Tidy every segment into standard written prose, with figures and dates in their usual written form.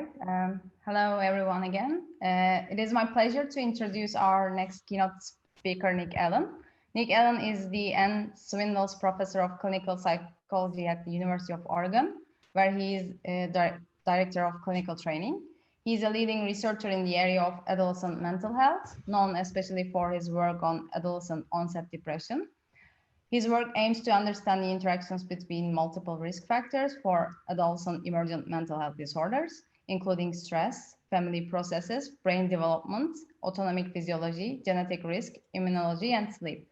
right. Hello, everyone again. It is my pleasure to introduce our next keynote speaker, Nick Allen. Nick Allen is the Anne Swindells Professor of Clinical Psychology at the University of Oregon, where he is Director of Clinical Training. He is a leading researcher in the area of adolescent mental health, known especially for his work on adolescent onset depression. His work aims to understand the interactions between multiple risk factors for adolescent emergent mental health disorders, including stress, family processes, brain development, autonomic physiology, genetic risk, immunology, and sleep.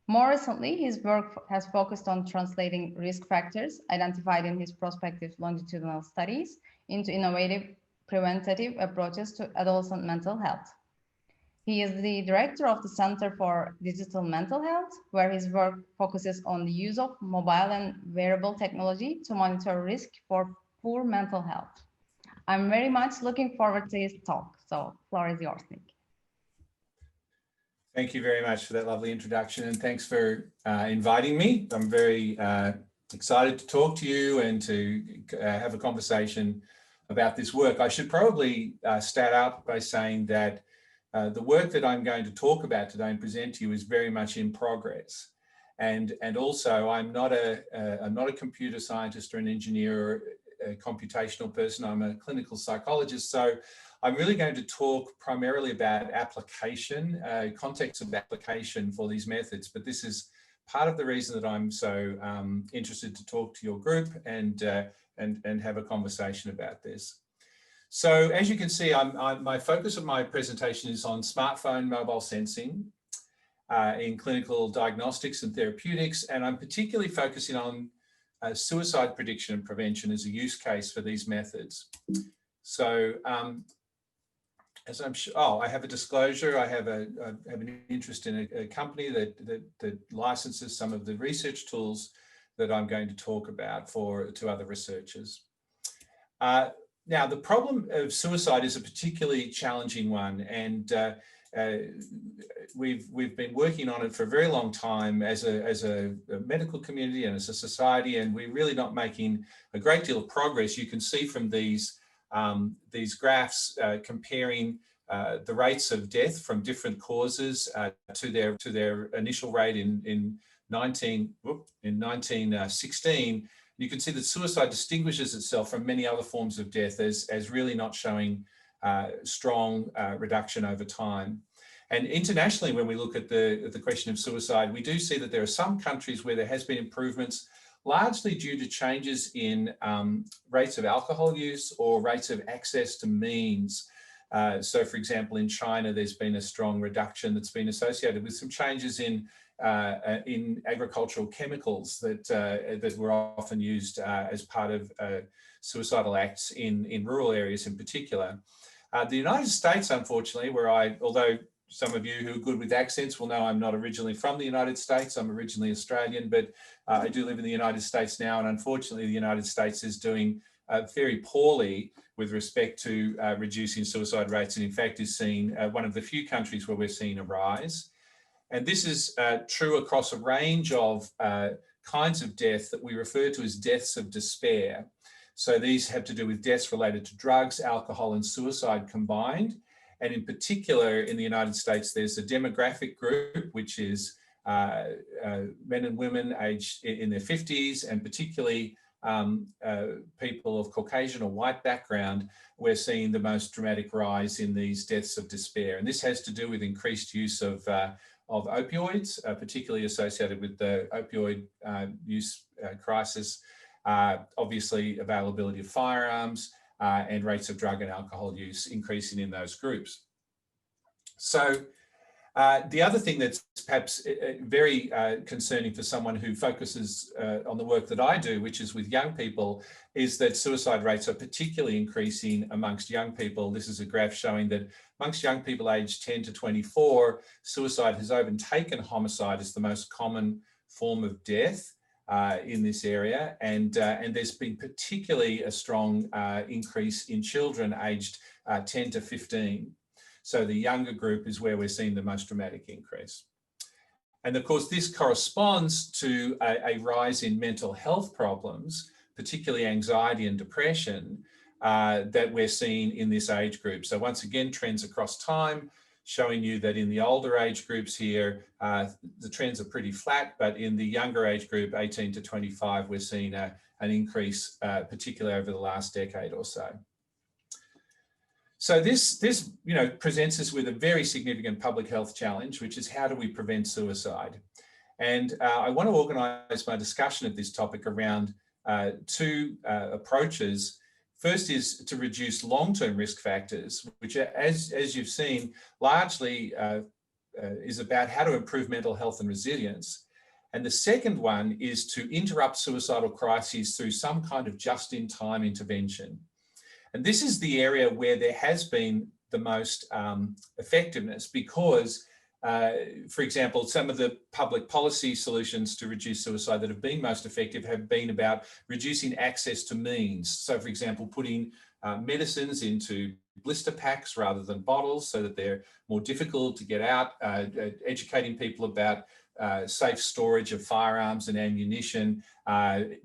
More recently, his work has focused on translating risk factors identified in his prospective longitudinal studies into innovative preventative approaches to adolescent mental health. He is the director of the Center for Digital Mental Health, where his work focuses on the use of mobile and wearable technology to monitor risk for poor mental health. I'm very much looking forward to his talk. So, floor is yours, Nick. Thank you very much for that lovely introduction, and thanks for inviting me. I'm very excited to talk to you and to have a conversation about this work. I should probably start out by saying that the work that I'm going to talk about today and present to you is very much in progress. And also I'm not a computer scientist or an engineer or a computational person. I'm a clinical psychologist. So I'm really going to talk primarily about application, context of application for these methods. But this is part of the reason that I'm so interested to talk to your group and have a conversation about this. So as you can see, my focus of my presentation is on smartphone mobile sensing in clinical diagnostics and therapeutics, and I'm particularly focusing on suicide prediction and prevention as a use case for these methods. So as I'm sure, I have a disclosure. I have an interest in a company that licenses some of the research tools that I'm going to talk about to other researchers. Now, the problem of suicide is a particularly challenging one, and we've been working on it for a very long time as a medical community and as a society, and we're really not making a great deal of progress. You can see from these graphs comparing the rates of death from different causes to their initial rate in 1916. You can see that suicide distinguishes itself from many other forms of death as really not showing strong reduction over time. And internationally, when we look at the question of suicide, we do see that there are some countries where there has been improvements, largely due to changes in rates of alcohol use or rates of access to means. So for example, in China, there's been a strong reduction that's been associated with some changes in agricultural chemicals that were often used as part of suicidal acts in rural areas in particular. The United States, unfortunately, where although some of you who are good with accents will know I'm not originally from the United States, I'm originally Australian, but I do live in the United States now, and unfortunately the United States is doing very poorly with respect to reducing suicide rates, and in fact is seeing one of the few countries where we're seeing a rise. And this is true across a range of kinds of death that we refer to as deaths of despair. So these have to do with deaths related to drugs, alcohol, and suicide combined. And in particular, in the United States, there's a demographic group, which is men and women aged in their 50s, and particularly people of Caucasian or white background. We're seeing the most dramatic rise in these deaths of despair. And this has to do with increased use of opioids, particularly associated with the opioid use crisis, obviously availability of firearms, and rates of drug and alcohol use increasing in those groups. So the other thing that's perhaps very concerning for someone who focuses on the work that I do, which is with young people, is that suicide rates are particularly increasing amongst young people. This is a graph showing that amongst young people aged 10 to 24, suicide has overtaken homicide as the most common form of death in this area. And there's been particularly a strong increase in children aged 10 to 15. So the younger group is where we're seeing the most dramatic increase. And of course, this corresponds to a rise in mental health problems, particularly anxiety and depression, that we're seeing in this age group. So once again, trends across time, showing you that in the older age groups here, the trends are pretty flat, but in the younger age group, 18 to 25, we're seeing an increase, particularly over the last decade or so. So this presents us with a very significant public health challenge, which is how do we prevent suicide? And I want to organise my discussion of this topic around two approaches. First is to reduce long-term risk factors, which, as you've seen, largely is about how to improve mental health and resilience. And the second one is to interrupt suicidal crises through some kind of just-in-time intervention. And this is the area where there has been the most effectiveness because, for example, some of the public policy solutions to reduce suicide that have been most effective have been about reducing access to means. So, for example, putting medicines into blister packs rather than bottles so that they're more difficult to get out, educating people about safe storage of firearms and ammunition,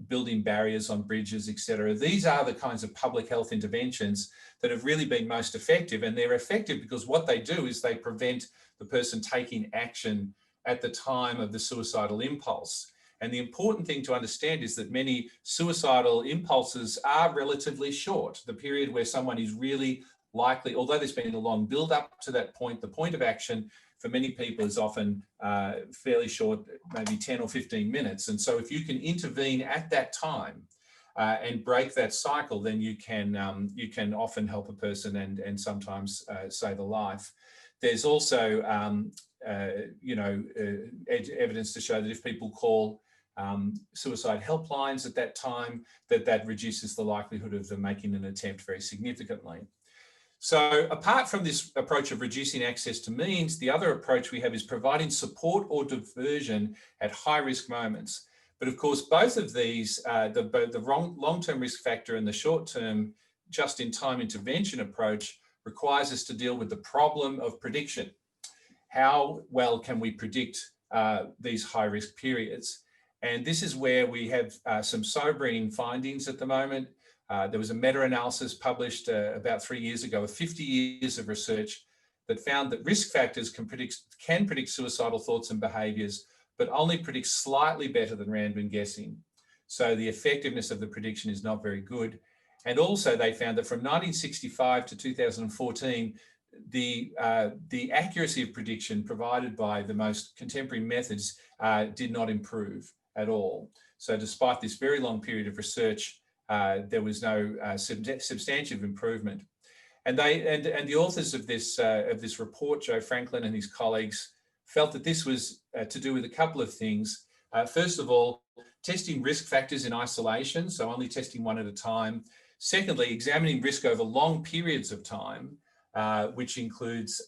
building barriers on bridges, etc. These are the kinds of public health interventions that have really been most effective, and they're effective because what they do is they prevent the person taking action at the time of the suicidal impulse. And the important thing to understand is that many suicidal impulses are relatively short. The period where someone is really likely, although there's been a long build up to that point, the point of action for many people is often fairly short, maybe 10 or 15 minutes. And so if you can intervene at that time and break that cycle, then you can often help a person and sometimes save a life. There's also, evidence to show that if people call suicide helplines at that time, that reduces the likelihood of them making an attempt very significantly. So apart from this approach of reducing access to means, the other approach we have is providing support or diversion at high risk moments. But of course, both of these, the long-term risk factor and the short-term just-in-time intervention approach requires us to deal with the problem of prediction. How well can we predict these high-risk periods? And this is where we have some sobering findings at the moment. There was a meta-analysis published about 3 years ago of 50 years of research that found that risk factors can predict suicidal thoughts and behaviours, but only predict slightly better than random guessing. So the effectiveness of the prediction is not very good. And also they found that from 1965 to 2014, the accuracy of prediction provided by the most contemporary methods did not improve at all. So despite this very long period of research, there was no substantive improvement. And the authors of this report, Joe Franklin and his colleagues, felt that this was to do with a couple of things. First of all, testing risk factors in isolation, so only testing one at a time. Secondly, examining risk over long periods of time, which includes,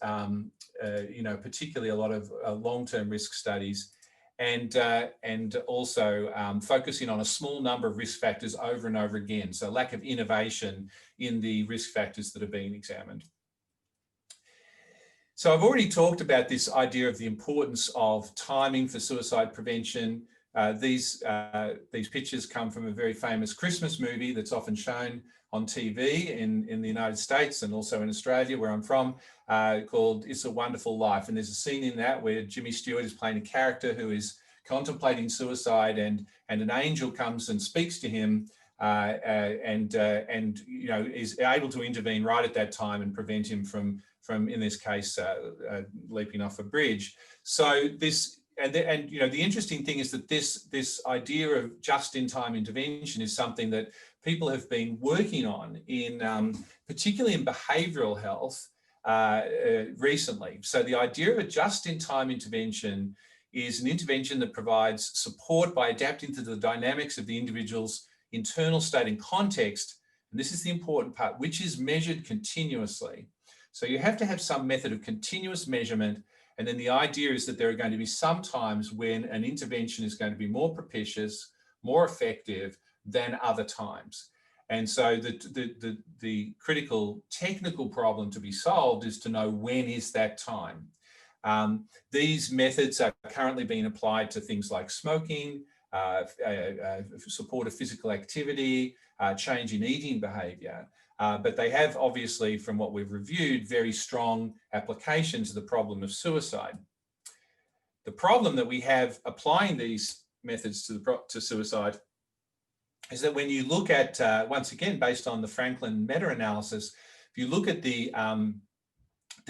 particularly a lot of long-term risk studies. And also focusing on a small number of risk factors over and over again. So lack of innovation in the risk factors that are being examined. So I've already talked about this idea of the importance of timing for suicide prevention. These pictures come from a very famous Christmas movie that's often shown on TV in the United States and also in Australia, where I'm from, called It's a Wonderful Life. And there's a scene in that where Jimmy Stewart is playing a character who is contemplating suicide, and an angel comes and speaks to him and is able to intervene right at that time and prevent him from in this case, leaping off a bridge. So this, the interesting thing is that this idea of just-in-time intervention is something that people have been working on in, particularly in behavioural health recently. So the idea of a just-in-time intervention is an intervention that provides support by adapting to the dynamics of the individual's internal state and context. And this is the important part, which is measured continuously. So you have to have some method of continuous measurement. And then the idea is that there are going to be some times when an intervention is going to be more propitious, more effective than other times. And so the critical technical problem to be solved is to know when is that time. These methods are currently being applied to things like smoking, support of physical activity, change in eating behaviour. but they have obviously, from what we've reviewed, very strong application to the problem of suicide. The problem that we have applying these methods to suicide is that when you look at, once again, based on the Franklin meta-analysis, if you look at the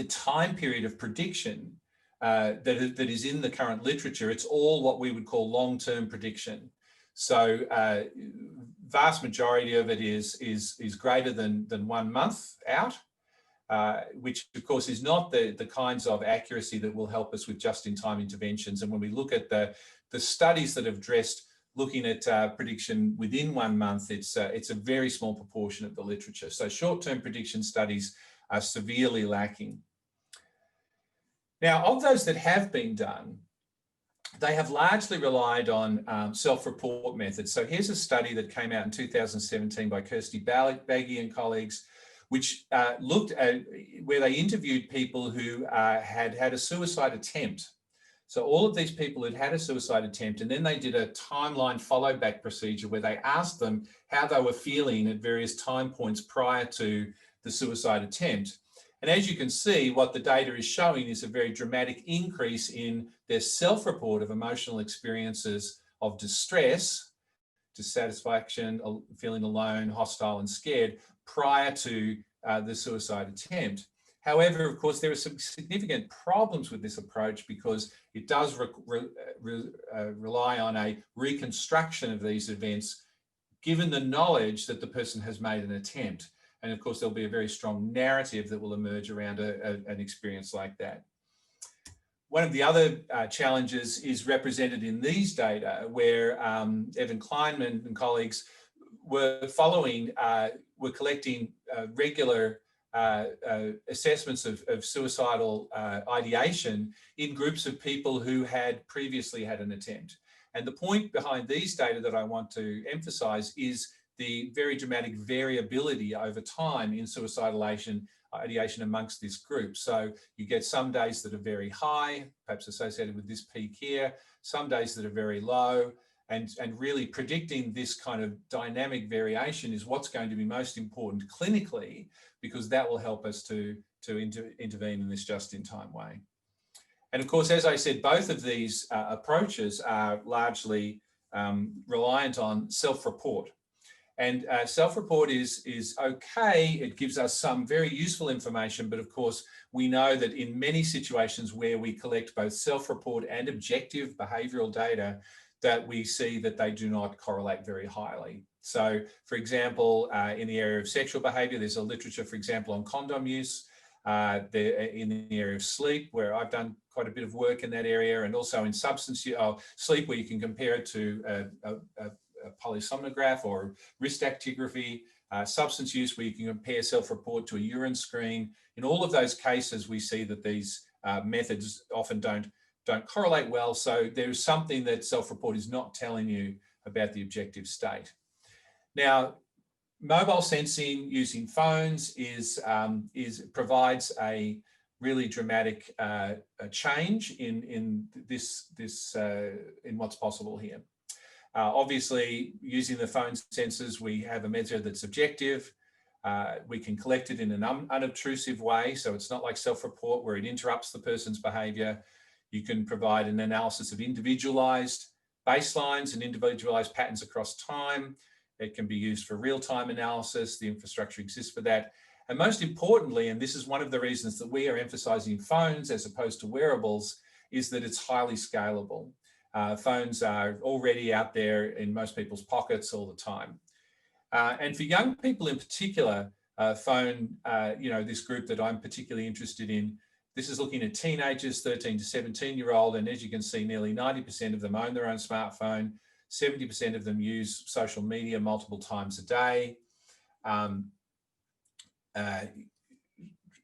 time period of prediction that is in the current literature, it's all what we would call long-term prediction. So vast majority of it is greater than 1 month out, which of course is not the kinds of accuracy that will help us with just-in-time interventions. And when we look at the studies that have addressed looking at prediction within 1 month, it's a very small proportion of the literature. So short-term prediction studies are severely lacking. Now, of those that have been done, they have largely relied on self-report methods. So here's a study that came out in 2017 by Kirsty Baggy and colleagues, which looked at where they interviewed people who had had a suicide attempt. So all of these people had had a suicide attempt, and then they did a timeline follow back procedure where they asked them how they were feeling at various time points prior to the suicide attempt. And as you can see, what the data is showing is a very dramatic increase in their self-report of emotional experiences of distress, dissatisfaction, feeling alone, hostile and scared prior to the suicide attempt. However, of course, there are some significant problems with this approach because it does rely on a reconstruction of these events, given the knowledge that the person has made an attempt. And of course, there'll be a very strong narrative that will emerge around an experience like that. One of the other challenges is represented in these data, where Evan Kleinman and colleagues were collecting regular assessments of suicidal ideation in groups of people who had previously had an attempt. And the point behind these data that I want to emphasize is the very dramatic variability over time in suicidal ideation amongst this group. So you get some days that are very high, perhaps associated with this peak here, some days that are very low, and really predicting this kind of dynamic variation is what's going to be most important clinically, because that will help us to intervene in this just-in-time way. And of course, as I said, both of these approaches are largely reliant on self-report. And self-report is okay. It gives us some very useful information, but of course, we know that in many situations where we collect both self-report and objective behavioural data, that we see that they do not correlate very highly. So, for example, in the area of sexual behaviour, there's a literature, for example, on condom use. In the area of sleep, where I've done quite a bit of work in that area, and also in substance use, sleep, where you can compare it to a polysomnograph or wrist actigraphy, substance use, where you can compare self-report to a urine screen. In all of those cases, we see that these methods often don't correlate well. So there's something that self-report is not telling you about the objective state. Now, mobile sensing using phones provides a really dramatic change in what's possible here. Obviously, using the phone sensors, we have a measure that's objective. We can collect it in an unobtrusive way, so it's not like self-report where it interrupts the person's behaviour. You can provide an analysis of individualised baselines and individualised patterns across time. It can be used for real-time analysis. The infrastructure exists for that. And most importantly, and this is one of the reasons that we are emphasising phones as opposed to wearables, is that it's highly scalable. Phones are already out there in most people's pockets all the time. And for young people in particular, this group that I'm particularly interested in, this is looking at teenagers, 13 to 17-year-old, and as you can see, nearly 90% of them own their own smartphone, 70% of them use social media multiple times a day.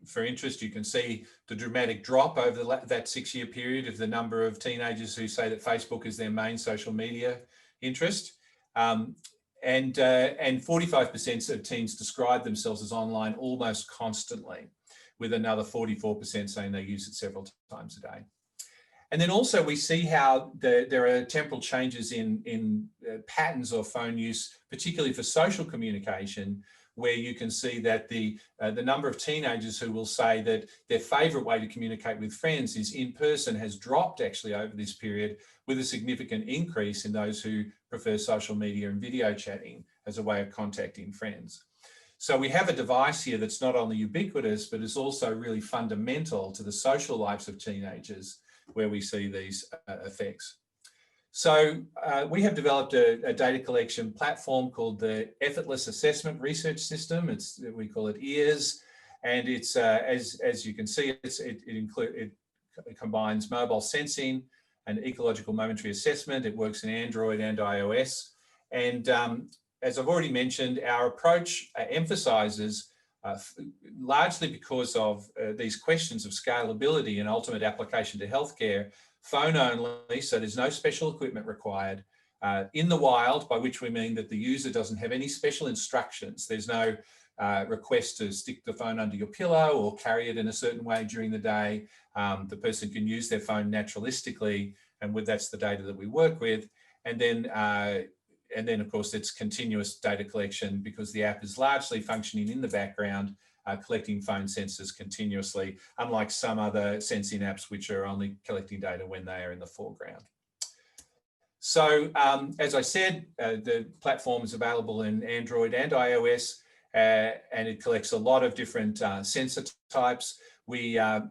For interest, you can see the dramatic drop over that 6-year period of the number of teenagers who say that Facebook is their main social media interest. And 45% of teens describe themselves as online almost constantly, with another 44% saying they use it several times a day. And then also we see how there are temporal changes in patterns of phone use, particularly for social communication, where you can see that the number of teenagers who will say that their favourite way to communicate with friends is in person has dropped actually over this period, with a significant increase in those who prefer social media and video chatting as a way of contacting friends. So we have a device here that's not only ubiquitous, but is also really fundamental to the social lives of teenagers, where we see these effects. So we have developed a data collection platform called the Effortless Assessment Research System. We call it EARS, and it's as you can see, it combines mobile sensing and ecological momentary assessment. It works in Android and iOS, and as I've already mentioned, our approach emphasises, largely because of these questions of scalability and ultimate application to healthcare, phone only, so there's no special equipment required, in the wild, by which we mean that the user doesn't have any special instructions. There's no request to stick the phone under your pillow or carry it in a certain way during the day. The person can use their phone naturalistically, and that's the data that we work with. And then of course it's continuous data collection, because the app is largely functioning in the background, collecting phone sensors continuously, unlike some other sensing apps which are only collecting data when they are in the foreground. So as I said, the platform is available in Android and iOS, and it collects a lot of different sensor types. We have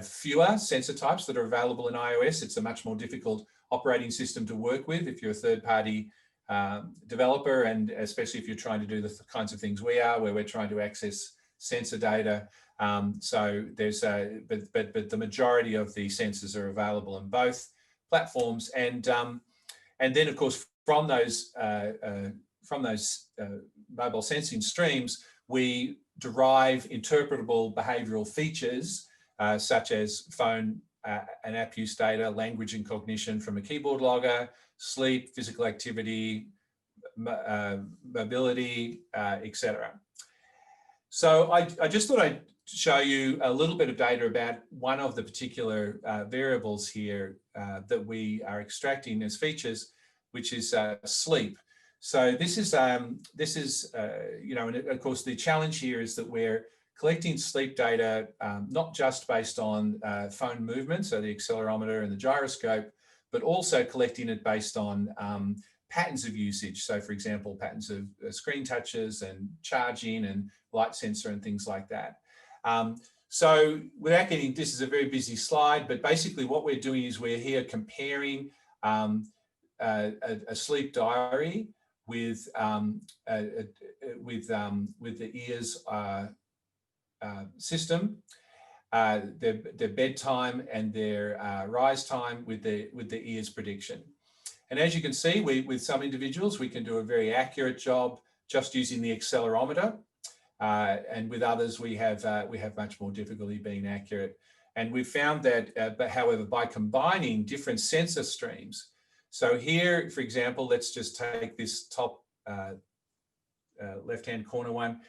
fewer sensor types that are available in iOS. It's a much more difficult operating system to work with if you're a third-party developer, and especially if you're trying to do the kinds of things we are, where we're trying to access sensor data. So there's but the majority of the sensors are available in both platforms, and then of course from those mobile sensing streams, we derive interpretable behavioural features such as phone and app use data, language and cognition from a keyboard logger, sleep, physical activity, mobility, etc. So I just thought I'd show you a little bit of data about one of the particular variables here that we are extracting as features, which is sleep. So this is you know, and of course the challenge here is that we're collecting sleep data not just based on phone movement, so the accelerometer and the gyroscope, but also collecting it based on patterns of usage. So for example, patterns of screen touches and charging and light sensor and things like that. So without getting, this is a very busy slide, but basically what we're doing is we're here comparing a sleep diary with the EARS system, their bedtime and their rise time with the EARS prediction. And as you can see, with some individuals, we can do a very accurate job just using the accelerometer. And with others, we have much more difficulty being accurate. And we've found that, but however, by combining different sensor streams, so here, for example, let's just take this top left-hand corner one.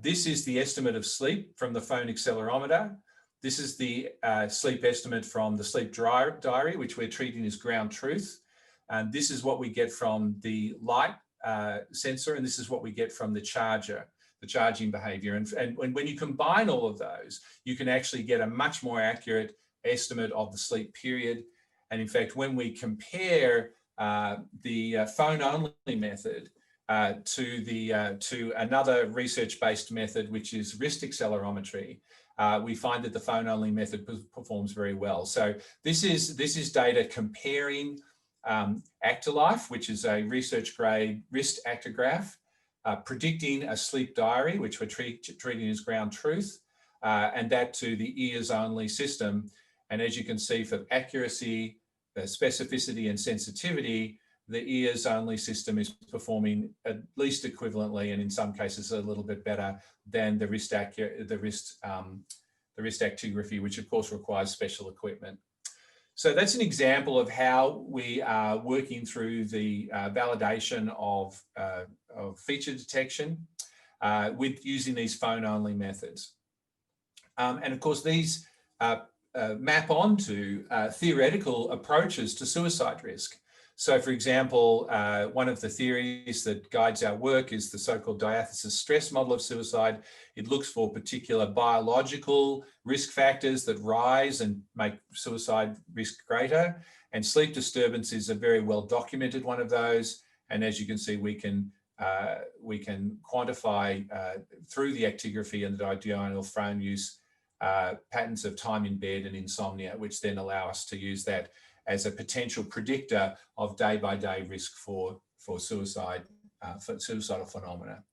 This is the estimate of sleep from the phone accelerometer. This is the sleep estimate from the sleep diary, which we're treating as ground truth. And this is what we get from the light sensor, and this is what we get from the charger, the charging behavior. And when you combine all of those, you can actually get a much more accurate estimate of the sleep period. And in fact, when we compare the phone-only method to another research-based method, which is wrist accelerometry, we find that the phone-only method performs very well. So this is data comparing Actilife, which is a research-grade wrist actigraph, predicting a sleep diary, which we're treating as ground truth, and that to the EARS-only system. And as you can see, for accuracy, specificity and sensitivity, the EARS-only system is performing at least equivalently, and in some cases a little bit better than the wrist actigraphy, which of course requires special equipment. So that's an example of how we are working through the validation of feature detection with using these phone-only methods. And of course, these map onto theoretical approaches to suicide risk. So for example, one of the theories that guides our work is the so-called diathesis stress model of suicide. It looks for particular biological risk factors that rise and make suicide risk greater. And sleep disturbance is a very well documented one of those. And as you can see, we can quantify through the actigraphy and the diurnal phone use patterns of time in bed and insomnia, which then allow us to use that as a potential predictor of day-by-day risk for suicide, for suicidal phenomena.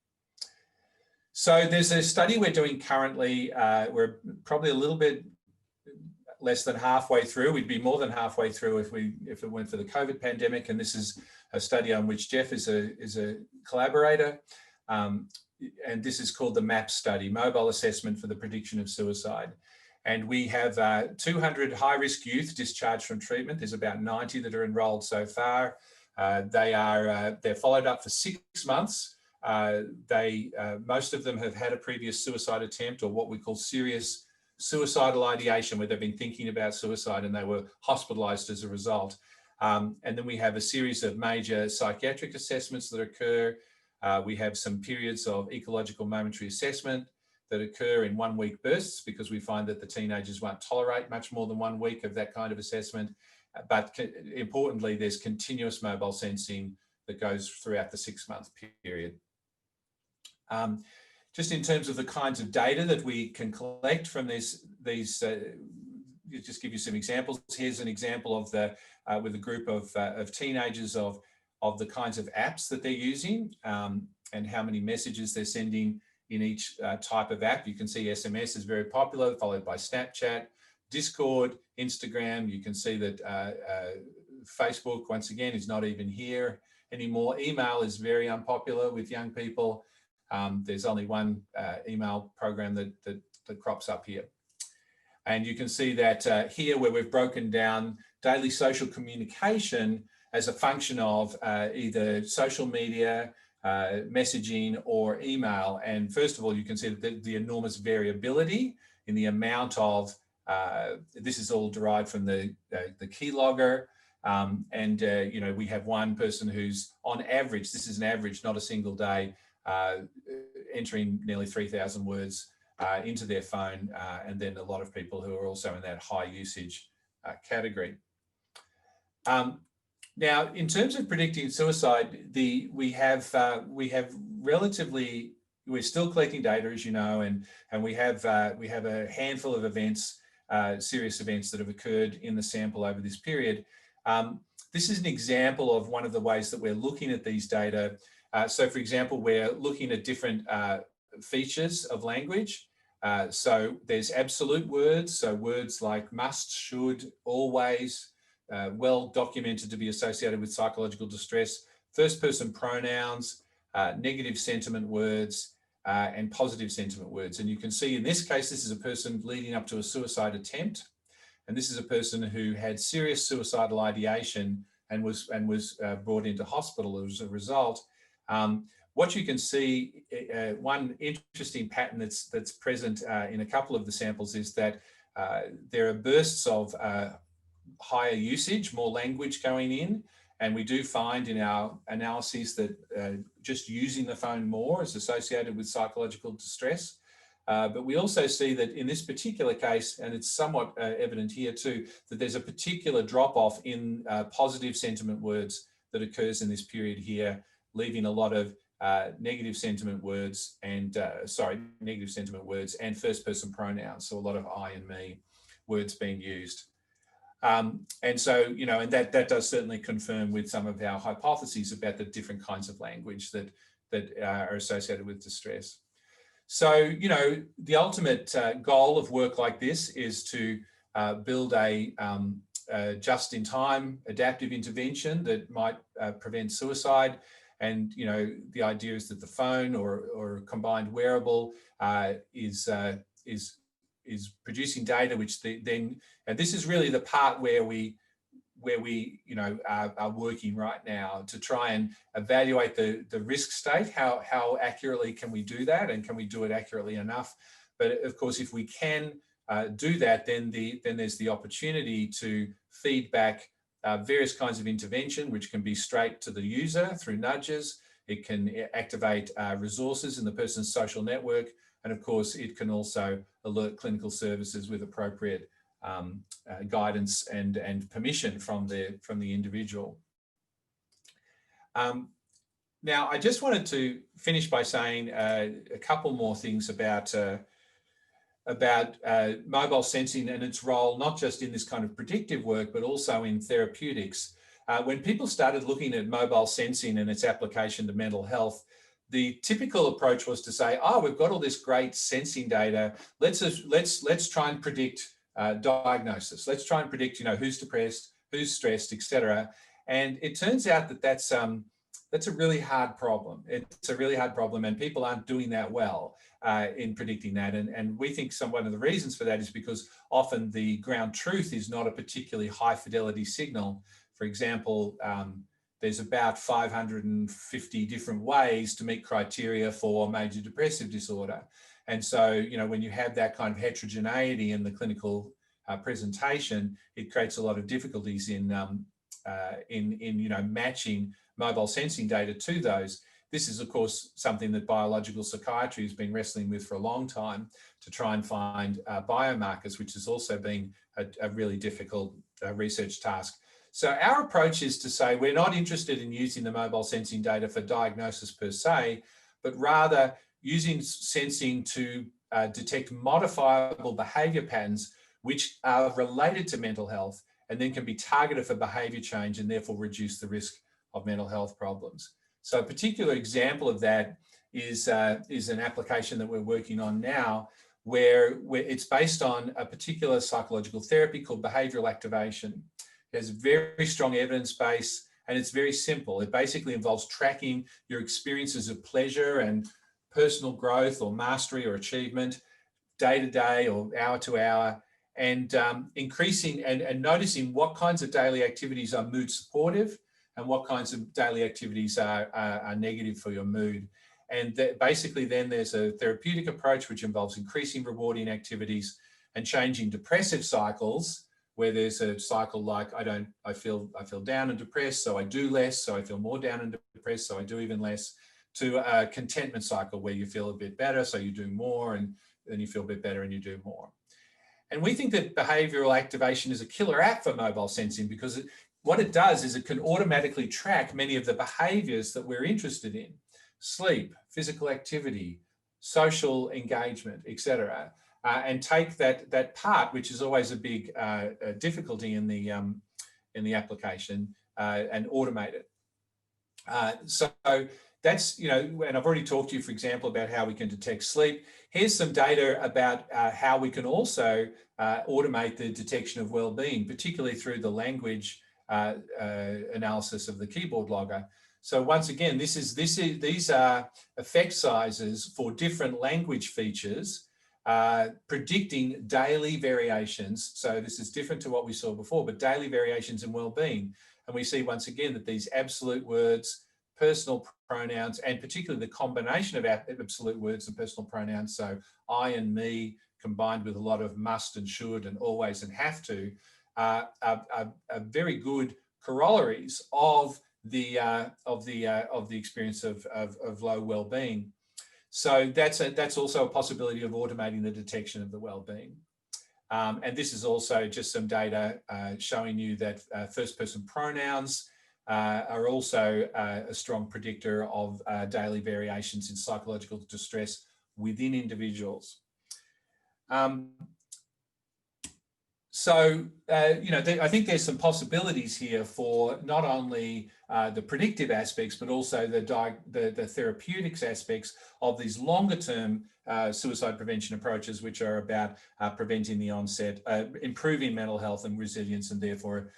So there's a study we're doing currently. We're probably a little bit less than halfway through. We'd be more than halfway through if it weren't for the COVID pandemic. And this is a study on which Jeff is a collaborator. And this is called the MAP study, Mobile Assessment for the Prediction of Suicide. And we have 200 high-risk youth discharged from treatment. There's about 90 that are enrolled so far. They're followed up for 6 months. Most of them have had a previous suicide attempt, or what we call serious suicidal ideation, where they've been thinking about suicide and they were hospitalized as a result. And then we have a series of major psychiatric assessments that occur. We have some periods of ecological momentary assessment that occur in 1 week bursts, because we find that the teenagers won't tolerate much more than 1 week of that kind of assessment. But importantly, there's continuous mobile sensing that goes throughout the 6-month period. Just in terms of the kinds of data that we can collect from these just give you some examples. Here's an example of with a group of teenagers of the kinds of apps that they're using and how many messages they're sending in each type of app. You can see SMS is very popular, followed by Snapchat, Discord, Instagram. You can see that Facebook, once again, is not even here anymore. Email is very unpopular with young people. There's only one email program that crops up here. And you can see that here, where we've broken down daily social communication as a function of either social media, messaging, or email. And first of all, you can see that the enormous variability in the amount of, this is all derived from the keylogger. You know, we have one person who's on average, this is an average, not a single day, entering nearly 3,000 words into their phone, and then a lot of people who are also in that high usage category. Now, in terms of predicting suicide, we're still collecting data, as you know, and we have a handful of events, serious events that have occurred in the sample over this period. This is an example of one of the ways that we're looking at these data. So, for example, we're looking at different features of language. So there's absolute words, so words like must, should, always, well documented to be associated with psychological distress, first person pronouns, negative sentiment words, and positive sentiment words. And you can see in this case, this is a person leading up to a suicide attempt. And this is a person who had serious suicidal ideation and was brought into hospital as a result. What you can see, one interesting pattern that's present in a couple of the samples is that there are bursts of higher usage, more language going in. And we do find in our analyses that just using the phone more is associated with psychological distress. But we also see that in this particular case, and it's somewhat evident here too, that there's a particular drop-off in positive sentiment words that occurs in this period here, leaving a lot of negative sentiment words and first person pronouns. So a lot of I and me words being used. And so, you know, and that does certainly confirm with some of our hypotheses about the different kinds of language that are associated with distress. So, you know, the ultimate goal of work like this is to build a just-in-time adaptive intervention that might prevent suicide. And, you know, the idea is that the phone or a combined wearable is producing data, which then, and this is really the part where we you know are working right now to try and evaluate the risk state. How accurately can we do that, and can we do it accurately enough? But of course, if we can do that, then there's the opportunity to feed back various kinds of intervention, which can be straight to the user through nudges. It can activate resources in the person's social network. And of course, it can also alert clinical services with appropriate guidance and permission from the individual. Now, I just wanted to finish by saying a couple more things about mobile sensing and its role, not just in this kind of predictive work, but also in therapeutics. When people started looking at mobile sensing and its application to mental health, the typical approach was to say, oh, we've got all this great sensing data. Let's try and predict diagnosis. Let's try and predict, who's depressed, who's stressed, etc. And it turns out that that's a really hard problem. It's a really hard problem, and people aren't doing that well in predicting that. And we think one of the reasons for that is because often the ground truth is not a particularly high fidelity signal. For example, there's about 550 different ways to meet criteria for major depressive disorder. And so, when you have that kind of heterogeneity in the clinical presentation, it creates a lot of difficulties in matching mobile sensing data to those. This is, of course, something that biological psychiatry has been wrestling with for a long time to try and find biomarkers, which has also been a really difficult research task. So our approach is to say we're not interested in using the mobile sensing data for diagnosis per se, but rather using sensing to detect modifiable behaviour patterns which are related to mental health and then can be targeted for behaviour change and therefore reduce the risk of mental health problems. So a particular example of that is an application that we're working on now where it's based on a particular psychological therapy called behavioural activation. It has a very strong evidence base and it's very simple. It basically involves tracking your experiences of pleasure and personal growth or mastery or achievement day to day or hour to hour, and increasing and noticing what kinds of daily activities are mood supportive and what kinds of daily activities are negative for your mood. And basically then there's a therapeutic approach which involves increasing rewarding activities and changing depressive cycles, where there's a cycle like I feel down and depressed, so I do less, so I feel more down and depressed, so I do even less, to a contentment cycle where you feel a bit better, so you do more, and then you feel a bit better and you do more. And we think that behavioural activation is a killer app for mobile sensing because what it does is it can automatically track many of the behaviours that we're interested in: sleep, physical activity, social engagement, etc. And take that part, which is always a big difficulty in the application, and automate it. So that's, and I've already talked to you, for example, about how we can detect sleep. Here's some data about how we can also automate the detection of well-being, particularly through the language analysis of the keyboard logger. So once again, these are effect sizes for different language features, predicting daily variations. So this is different to what we saw before, but daily variations in well-being. And we see once again that these absolute words, personal pronouns, and particularly the combination of absolute words and personal pronouns, so I and me combined with a lot of must and should and always and have to, are very good corollaries of the experience of low well-being. So that's also a possibility of automating the detection of the well-being. And this is also just some data showing you that first-person pronouns are also a strong predictor of daily variations in psychological distress within individuals. So, I think there's some possibilities here for not only the predictive aspects, but also the therapeutics aspects of these longer term suicide prevention approaches, which are about preventing the onset, improving mental health and resilience, and therefore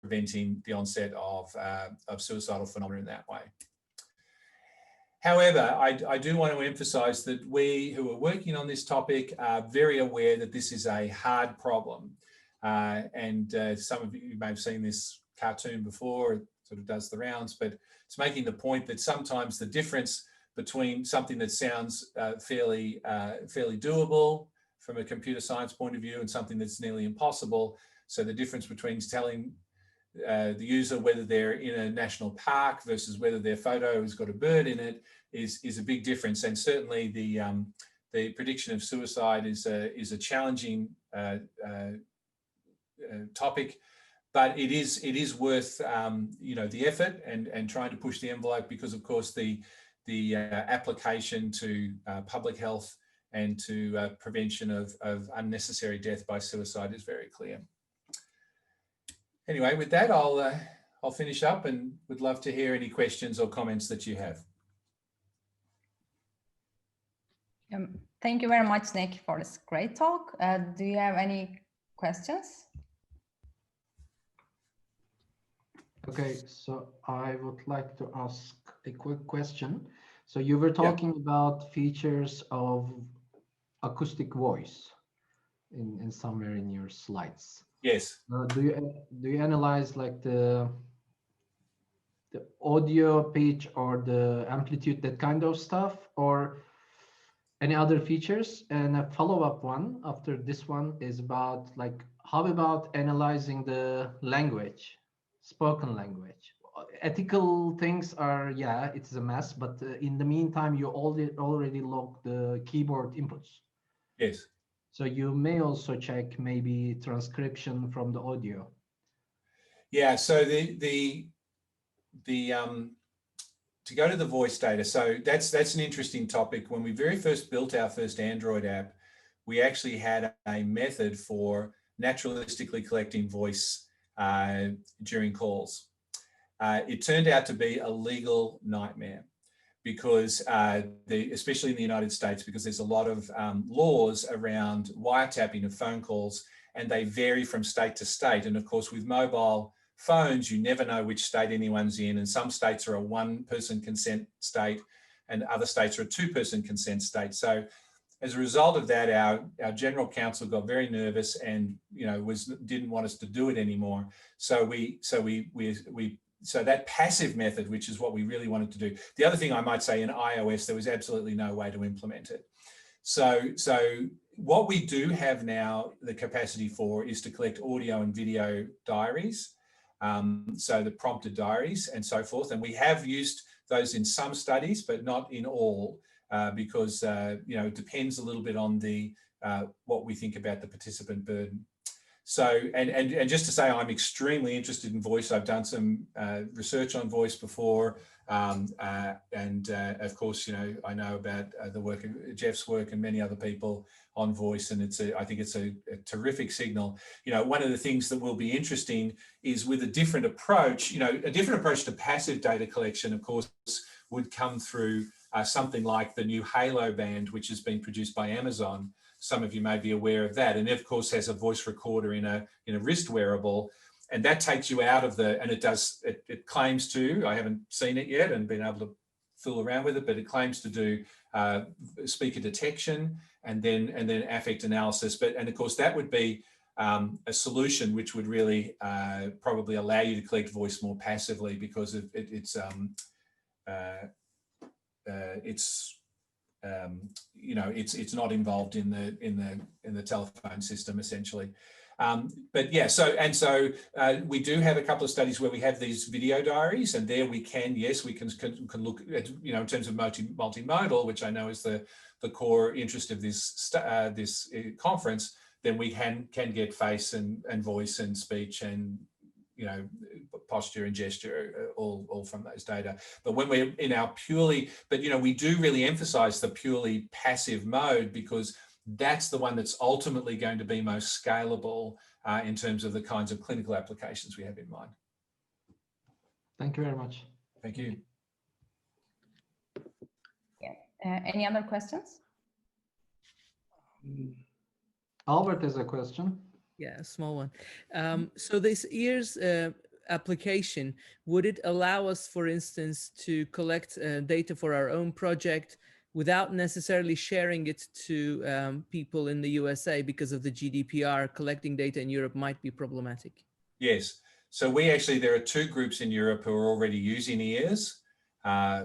preventing the onset of suicidal phenomena in that way. However, I do want to emphasize that we who are working on this topic are very aware that this is a hard problem. And some of you may have seen this cartoon before, it sort of does the rounds, but it's making the point that sometimes the difference between something that sounds fairly doable from a computer science point of view and something that's nearly impossible. So the difference between the user, whether they're in a national park versus whether their photo has got a bird in it, is a big difference. And certainly the prediction of suicide is a challenging topic, but it is worth the effort and trying to push the envelope, because of course the application to public health and to prevention of unnecessary death by suicide is very clear. Anyway, with that, I'll finish up and would love to hear any questions or comments that you have. Thank you very much, Nick, for this great talk. Do you have any questions? Okay, so I would like to ask a quick question. So you were talking about features of acoustic voice in somewhere in your slides. Yes. Do you analyze like the audio pitch or the amplitude, that kind of stuff, or any other features? And a follow-up one after this one is about like, how about analyzing the language, spoken language? Ethical things are, yeah, it's a mess, but in the meantime, you already log the keyboard inputs. Yes. So you may also check maybe transcription from the audio. Yeah. So to go to the voice data, so that's an interesting topic. When we very first built our first Android app, we actually had a method for naturalistically collecting voice during calls. It turned out to be a legal nightmare, because especially in the United States, because there's a lot of laws around wiretapping of phone calls, and they vary from state to state. And of course, with mobile phones, you never know which state anyone's in, and some states are a one-person consent state and other states are a two-person consent state. So as a result of that, our general counsel got very nervous and didn't want us to do it anymore. So so that passive method, which is what we really wanted to do. The other thing I might say, in iOS, there was absolutely no way to implement it. So what we do have now the capacity for is to collect audio and video diaries. So the prompted diaries and so forth. And we have used those in some studies, but not in all, because it depends a little bit on what we think about the participant burden. So, and just to say, I'm extremely interested in voice. I've done some research on voice before. Of course, I know about the work of Jeff's work and many other people on voice, and I think it's a terrific signal. One of the things that will be interesting is with a different approach, a different approach to passive data collection, of course, would come through something like the new Halo band, which has been produced by Amazon. Some of you may be aware of that, and it of course has a voice recorder in a wrist wearable, and that takes you out of and it claims to, I haven't seen it yet and been able to fool around with it, but it claims to do speaker detection and then affect analysis. And of course that would be a solution which would really probably allow you to collect voice more passively, because it's not involved in the telephone system essentially. But yeah, so we do have a couple of studies where we have these video diaries, and there we can look at, in terms of multimodal, which I know is the core interest of this conference. Then we can get face and voice and speech and posture and gesture, all from those data. But when we're in our purely, we do really emphasize the purely passive mode, because that's the one that's ultimately going to be most scalable in terms of the kinds of clinical applications we have in mind. Thank you very much. Thank you. Yeah. Any other questions? Albert has a question. Yeah, a small one. So this year's application, would it allow us, for instance, to collect data for our own project without necessarily sharing it to people in the USA because of the GDPR? Collecting data in Europe might be problematic. Yes. So there are two groups in Europe who are already using EARS.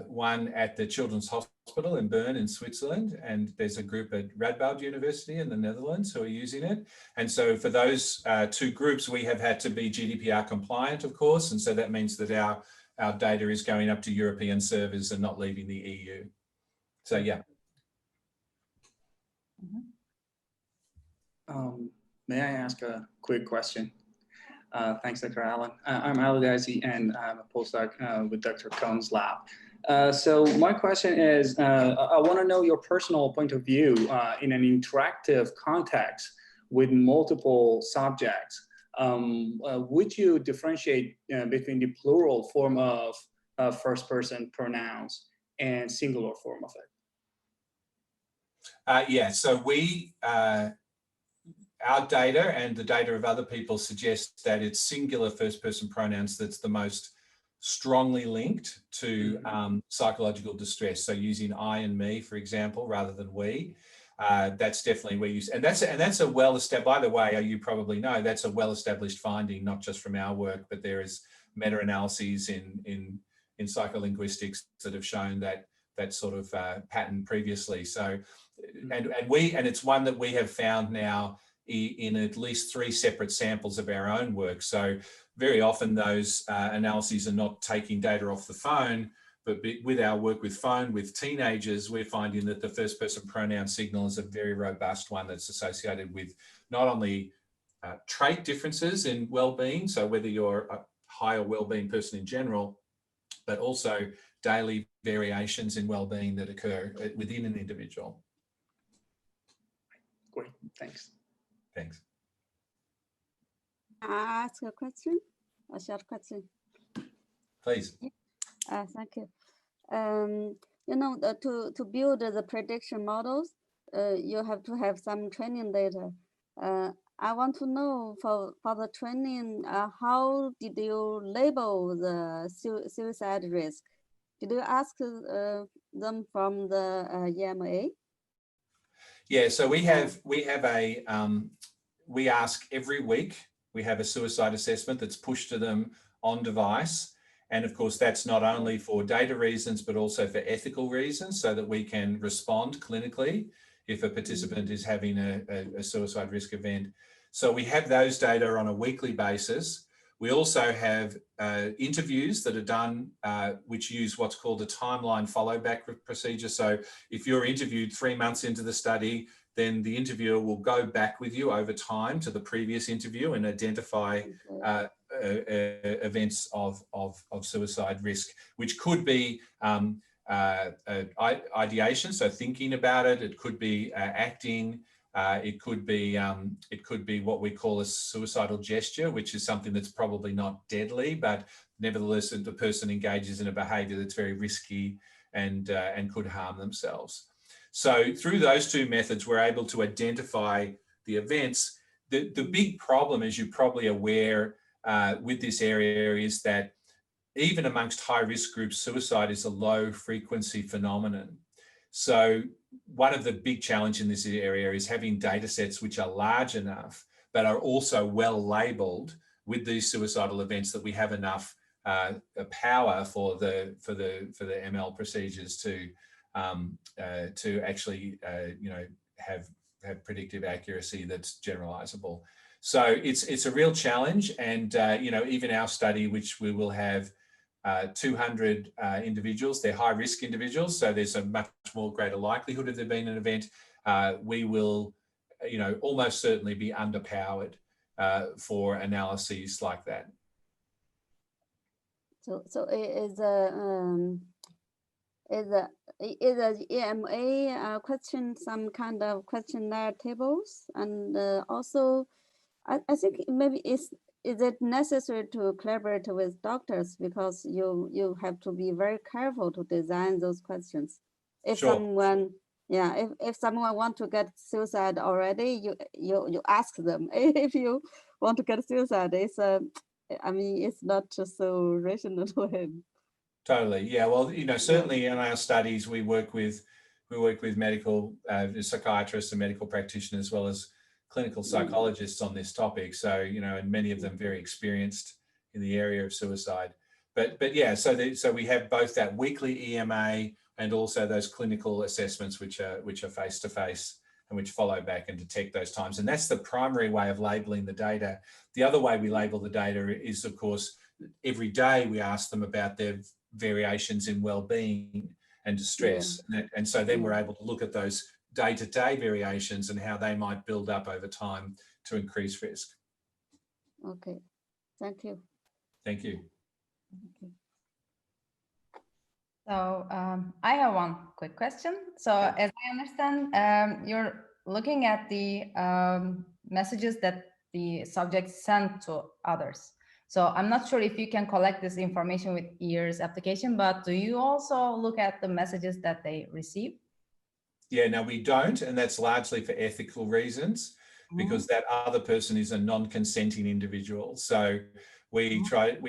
one at the Children's Hospital in Bern in Switzerland, and there's a group at Radboud University in the Netherlands who are using it. And so for those two groups, we have had to be GDPR compliant, of course, and so that means that our data is going up to European servers and not leaving the EU. So yeah. May I ask a quick question? Thanks, Dr. Allen. I'm Ali Daisy, and I'm a postdoc with Dr. Cohn's lab. So my question is, I want to know your personal point of view in an interactive context with multiple subjects. Would you differentiate between the plural form of first-person pronouns and singular form of it? Yeah, so our data and the data of other people suggests that it's singular first-person pronouns that's the most strongly linked to psychological distress. So using I and me, for example, rather than we, that's definitely where you, and that's a well-established, by the way, you probably know, that's a well-established finding, not just from our work, but there is meta-analyses in psycholinguistics that have shown that sort of pattern previously. So, and it's one that we have found now in at least 3 separate samples of our own work. So very often those analyses are not taking data off the phone, but with our work with phone, with teenagers, we're finding that the first person pronoun signal is a very robust one that's associated with not only trait differences in well-being, so whether you're a higher well-being person in general, but also daily variations in well-being that occur within an individual. Great, thanks. Thanks. Ask a question, a short question. Please. Thank you. You know, to build the prediction models, you have to have some training data. I want to know for the training, how did you label the suicide risk? Did you ask them from the EMA? Yeah, so we ask every week, we have a suicide assessment that's pushed to them on device. And of course, that's not only for data reasons, but also for ethical reasons, so that we can respond clinically if a participant is having a suicide risk event. So we have those data on a weekly basis. We also have interviews that are done, which use what's called a timeline follow-back procedure. So if you're interviewed 3 months into the study, then the interviewer will go back with you over time to the previous interview and identify events of suicide risk, which could be ideation, so thinking about it. It could be acting. It could be what we call a suicidal gesture, which is something that's probably not deadly, but nevertheless, the person engages in a behaviour that's very risky and could harm themselves. So through those 2 methods, we're able to identify the events. The big problem, as you're probably aware, with this area is that even amongst high-risk groups, suicide is a low-frequency phenomenon. So one of the big challenges in this area is having data sets which are large enough, but are also well labelled with these suicidal events, that we have enough power for the ML procedures to actually have predictive accuracy that's generalizable. So it's a real challenge, and even our study, which we will have 200 individuals, they're high risk individuals, so there's a much more greater likelihood of there being an event. We will, almost certainly be underpowered for analyses like that. So is the EMA question some kind of questionnaire tables, and also I think maybe is it necessary to collaborate with doctors, because you have to be very careful to design those questions. If sure. someone, yeah, if someone want to get suicide already, you ask them. If you want to get suicide, it's it's not just so rational to him. Totally, yeah. Well, certainly in our studies, we work with medical psychiatrists and medical practitioners, as well as clinical psychologists on this topic. So, and many of them very experienced in the area of suicide. But yeah, so we have both that weekly EMA and also those clinical assessments, which are face-to-face and which follow back and detect those times. And that's the primary way of labeling the data. The other way we label the data is, of course, every day we ask them about their variations in well-being and distress. Yeah. And so then we're able to look at those day-to-day variations and how they might build up over time to increase risk. Okay, thank you. Thank you. Okay. So I have one quick question. So as I understand, you're looking at the messages that the subjects send to others. So I'm not sure if you can collect this information with EAR's application, but do you also look at the messages that they receive? Yeah, no, we don't. And that's largely for ethical reasons, because that other person is a non-consenting individual. So we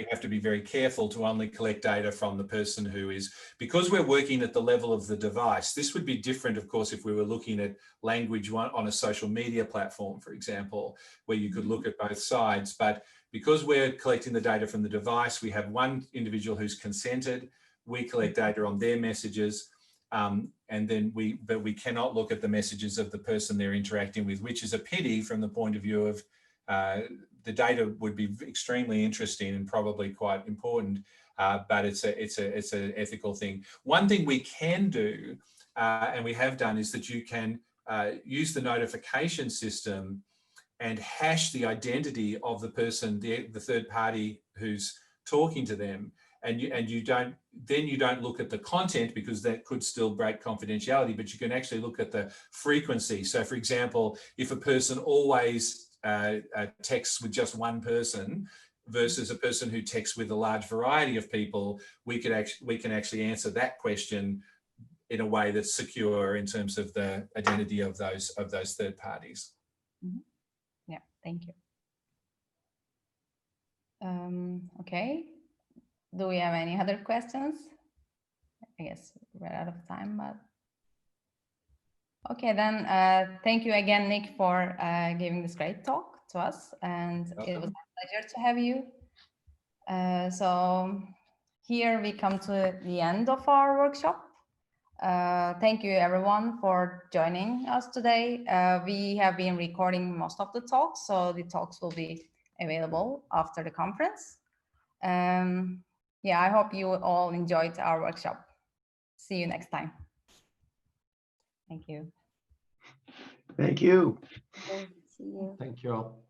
have to be very careful to only collect data from the person who is, because we're working at the level of the device. This would be different, of course, if we were looking at language on a social media platform, for example, where you could look at both sides. But because we're collecting the data from the device, we have one individual who's consented. We collect data on their messages. And then but we cannot look at the messages of the person they're interacting with, which is a pity from the point of view of the data would be extremely interesting and probably quite important, but it's an ethical thing. One thing we can do, and we have done, is that you can use the notification system and hash the identity of the person, the third party who's talking to them. And you don't look at the content, because that could still break confidentiality, but you can actually look at the frequency. So for example, if a person always texts with just one person versus a person who texts with a large variety of people, we can actually answer that question in a way that's secure in terms of the identity of those third parties. Yeah, thank you. Okay. Do we have any other questions? I guess we're out of time, but okay, then thank you again, Nick, for giving this great talk to us, and it was a pleasure to have you. So here we come to the end of our workshop. Thank you everyone for joining us today. We have been recording most of the talks, so the talks will be available after the conference. Yeah, I hope you all enjoyed our workshop. See you next time. Thank you. Thank you. Okay, see you. Thank you all.